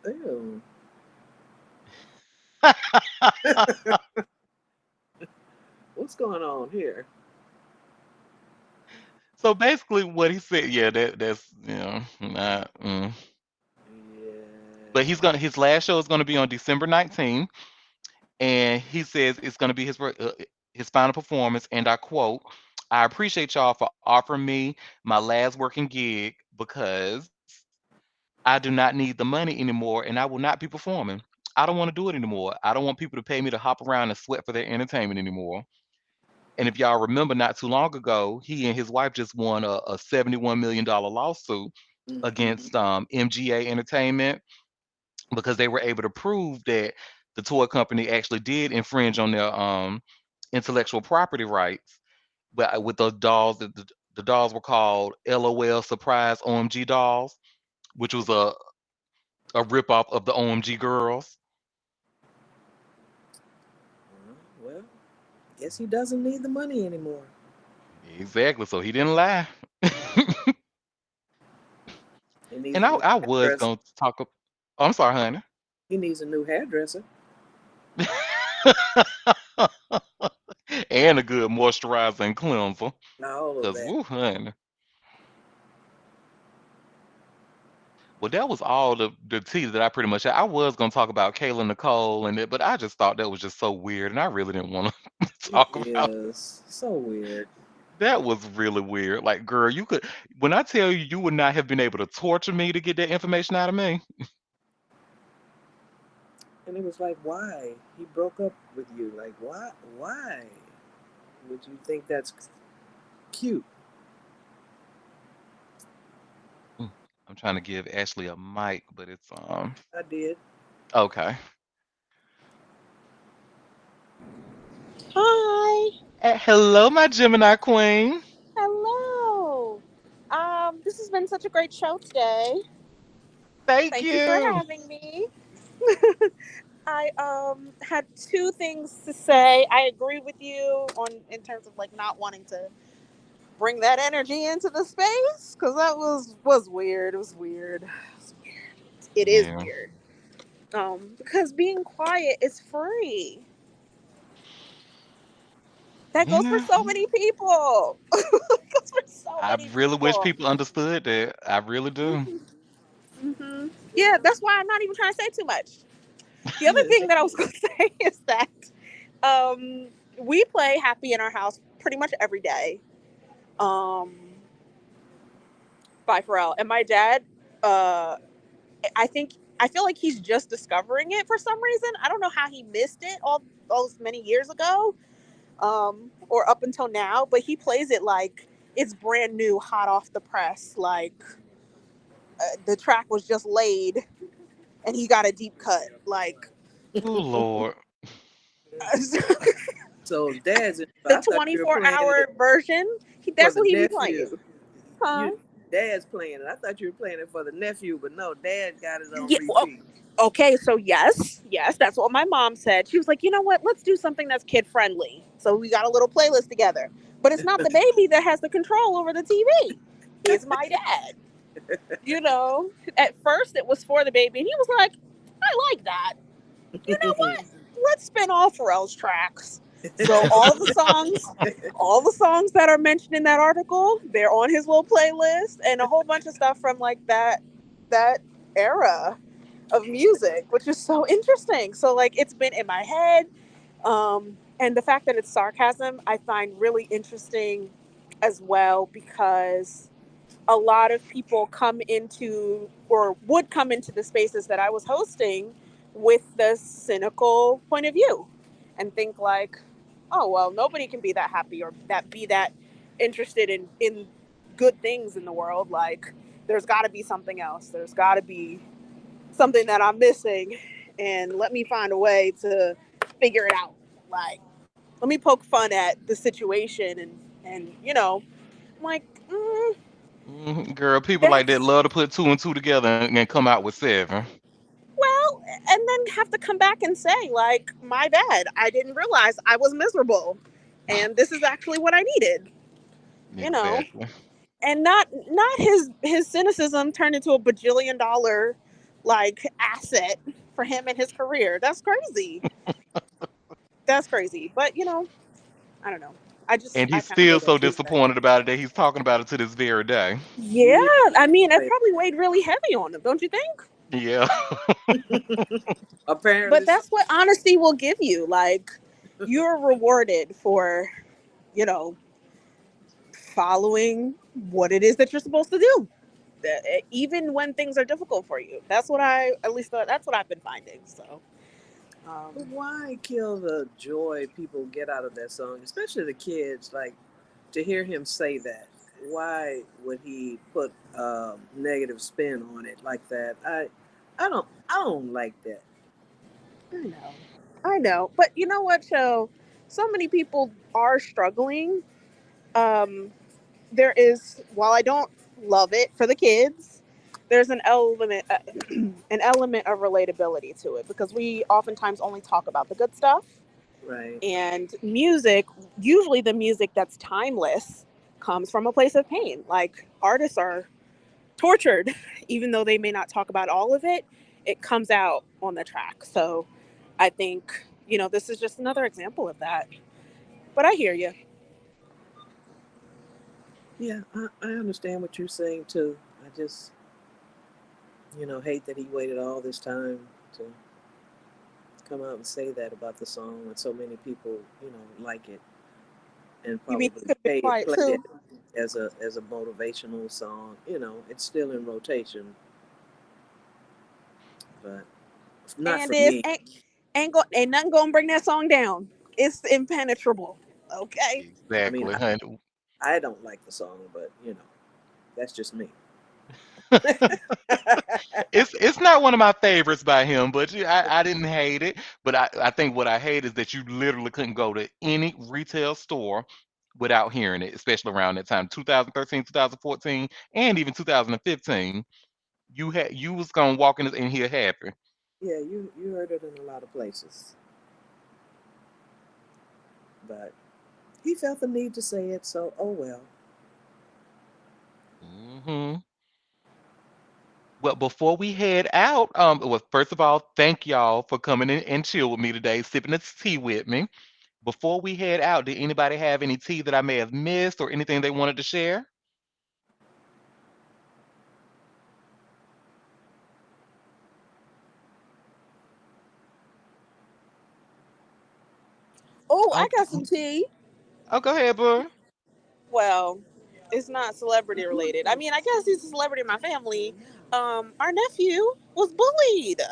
B: ew. What's going on here?
A: So basically, what he said, yeah, that's not. But
B: Yeah.
A: his last show is gonna be on December 19th, and he says it's gonna be his final performance. And I quote, "I appreciate y'all for offering me my last working gig because I do not need the money anymore, and I will not be performing. I don't want to do it anymore. I don't want people to pay me to hop around and sweat for their entertainment anymore." And if y'all remember, not too long ago, he and his wife just won a $71 million lawsuit
B: Mm-hmm.
A: against MGA Entertainment because they were able to prove that the toy company actually did infringe on their intellectual property rights. But with those dolls, the dolls were called LOL Surprise OMG dolls, which was a ripoff of the OMG girls.
B: Well, guess he doesn't need the money anymore.
A: Exactly. So he didn't lie.
B: He needs
A: And
B: a new
A: I was
B: hairdresser.
A: going to talk. Oh, I'm sorry, honey.
B: He needs a new hairdresser.
A: And a good moisturizer and cleanser.
B: All of
A: Cause
B: that.
A: woo, honey. Well, that was all the tea that I pretty much had. I was gonna talk about Kayla Nicole and it, but I just thought that was just so weird, and I really didn't want to
B: It
A: talk about.
B: is so weird.
A: That was really weird. Like, girl, you could when I tell you you would not have been able to torture me to get that information out of me.
B: And it was like, why? He broke up with you. Like, why? Why would you think that's cute?
A: Mm. I'm trying to give Ashley a mic, but it's
B: I did.
A: okay.
F: Hi.
A: Hello, my Gemini queen.
F: Hello. This has been such a great show today.
A: Thank
F: Thank you for
A: you.
F: having me. I had two things to say. I agree with you on in terms of like not wanting to bring that energy into the space because that was weird. It was weird. It is
A: Yeah.
F: weird. Because being quiet is free. That goes for
A: Yeah.
F: so many people. It goes for so
A: I
F: many
A: really wish
F: people.
A: people understood that. I really do.
F: Yeah, that's why I'm not even trying to say too much. The other thing that I was going to say is that we play Happy in our house pretty much every day um, by Pharrell. And my dad, uh, I feel like he's just discovering it for some reason. I don't know how he missed it all those many years ago or up until now, but he plays it like it's brand new, hot off the press. Like the track was just laid and he got a deep cut. Like
A: Oh Lord.
B: So Dad's in.
F: the
B: I thought you were playing it
F: 24-hour version.
B: for
F: That's
B: the
F: what he be playing.
B: nephew.
F: Huh?
B: You Dad's playing it. I thought you were playing it for the nephew, but no, Dad got it on
F: Yeah. Well,
B: repeat.
F: okay. So yes, that's what my mom said. She was like, you know what? Let's do something that's kid friendly. So we got a little playlist together. But it's not the baby that has the control over the TV. It's my dad. At first it was for the baby, and he was like, I like that. You know what? Let's spin off Pharrell's tracks. So all the songs that are mentioned in that article, they're on his little playlist, and a whole bunch of stuff from like that era of music, which is so interesting. So like it's been in my head, and the fact that it's sarcasm, I find really interesting as well because a lot of people come into or would come into the spaces that I was hosting with the cynical point of view and think like, oh well, nobody can be that happy or that interested in good things in the world. Like there's got to be something else. There's got to be something that I'm missing, and let me find a way to figure it out. Like let me poke fun at the situation and I'm like.
A: Girl, people like that
F: That's
A: love to put two and two together and come out with seven.
F: well, and then have to come back and say, like, my bad. I didn't realize I was miserable. And this is actually what I needed, you know.
A: Exactly.
F: And not his cynicism turned into a bajillion dollar like asset for him and his career. That's crazy. That's crazy. But I don't know.
A: And
F: I
A: he's
F: kind of
A: still
F: made
A: so
F: that too fast.
A: disappointed about it that he's talking about it to this very day.
F: Yeah,
B: Yeah,
F: I mean, it
B: but
F: probably weighed really heavy on him, don't you think?
A: Yeah.
B: apparently
F: But
B: so.
F: that's what honesty will give you. Like, you're rewarded for, you know, following what it is that you're supposed to do, even when things are difficult for you. That's what at least that's what I've been finding. So,
B: But
F: um,
B: why kill the joy people get out of that song, especially the kids? Like to hear him say that. Why would he put negative spin on it like that? I don't like that.
F: I know, I know, but you know what, Joe? So many people are struggling. Um, there is, while I don't love it for the kids, there's an element of relatability to it because we oftentimes only talk about the good stuff.
B: Right.
F: And music, usually the music that's timeless, comes from a place of pain. Like artists are tortured, even though they may not talk about all of it, it comes out on the track. So I think, this is just another example of that. But I hear you.
B: Yeah, I understand what you're saying too. I just, hate that he waited all this time to come out and say that about the song when so many people, like it and
F: You mean you
B: probably
F: could have been quiet
B: play it
F: too?
B: as a motivational song. It's still in rotation, but Not
F: And
B: for
F: this
B: me.
F: ain't nothing gonna bring that song down. It's impenetrable. Okay.
B: I mean,
A: Exactly, honey.
B: I don't like the song, but that's just me.
A: It's not one of my favorites by him, but I didn't hate it. But I think what I hate is that you literally couldn't go to any retail store without hearing it, especially around that time, 2013, 2014, and even 2015. You was gonna walk in here happy.
B: Yeah, you heard it in a lot of places, but he felt the need to say it, so oh well.
A: Hmm. Well, before we head out, well, first of all, thank y'all for coming in and chill with me today, sipping this tea with me. Before we head out, did anybody have any tea that I may have missed or anything they wanted to share?
F: Oh, I
A: Oh,
F: got some tea.
A: oh, go ahead, boo.
F: Well, it's not celebrity related. I mean, I guess he's a celebrity in my family. Our nephew was bullied.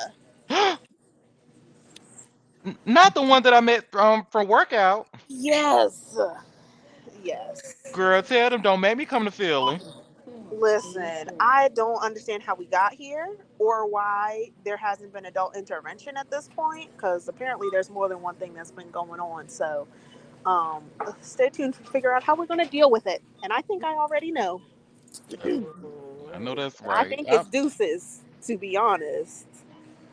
A: Not the one that I met from workout.
F: Yes. Yes.
A: Girl, tell them don't make me come to Philly.
F: Listen, I don't understand how we got here or why there hasn't been adult intervention at this point because apparently there's more than one thing that's been going on. So, um, stay tuned to figure out how we're going to deal with it. And I think I already know.
A: I know that's
F: I
A: right.
F: think it's deuces, to be honest,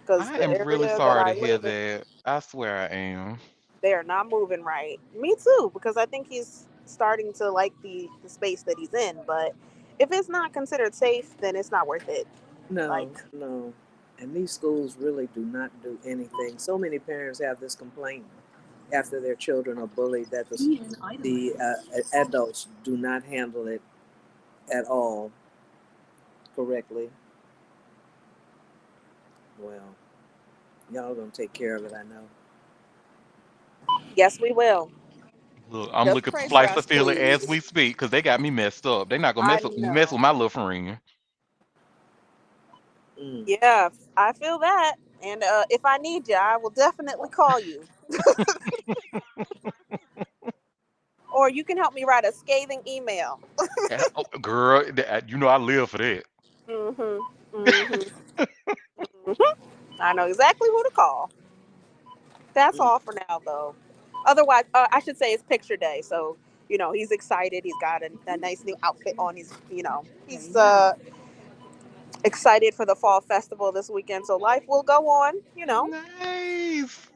F: because
A: I
F: the
A: am really
F: area that
A: sorry
F: I
A: to hear
F: live in,
A: that. I swear I am.
F: they are not moving right. Me too, because I think he's starting to like the space that he's in. But if it's not considered safe, then it's not worth it. Like,
B: No, no. And these schools really do not do anything. So many parents have this complaint after their children are bullied that the adults do not handle it at all correctly. Well, y'all gonna take care of it, I know.
F: yes, we will.
A: Look, I'm
F: Just
A: looking to
F: pray for
A: slice the
F: us,
A: Philly as
F: please.
A: we speak because they got me messed up. They not gonna
F: I
A: mess
F: know.
A: with my little friend.
B: Mm.
F: Yeah, I feel that. And if I need you, I will definitely call you. Or you can help me write a scathing email.
A: Oh, girl, you know I live for that.
F: Mm-hmm. Mm-hmm. Mm-hmm. I know exactly who to call. That's
B: Mm.
F: all for now, though. Otherwise, I should say it's picture day. So, he's excited. He's got a nice new outfit on. He's excited for the fall festival this weekend. So life will go on.
A: Nice.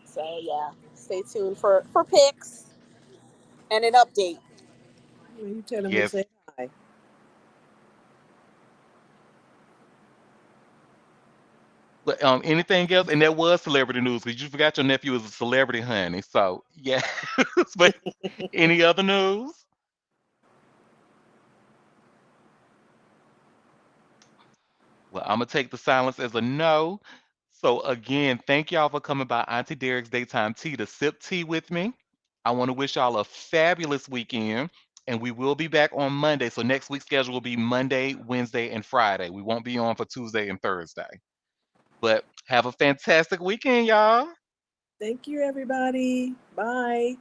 F: So yeah, stay tuned for pics and an update.
B: Well, you tell him we
A: Yes.
B: say hi.
A: But anything else? And that was celebrity news because you forgot your nephew was a celebrity, honey. So yeah. But any other news? Well, I'm gonna take the silence as a no. So again, thank y'all for coming by Auntie Derek's Daytime Tea to sip tea with me. I want to wish y'all a fabulous weekend, and we will be back on Monday. So next week's schedule will be Monday, Wednesday, and Friday. We won't be on for Tuesday and Thursday. But have a fantastic weekend, y'all.
B: Thank you, everybody. Bye.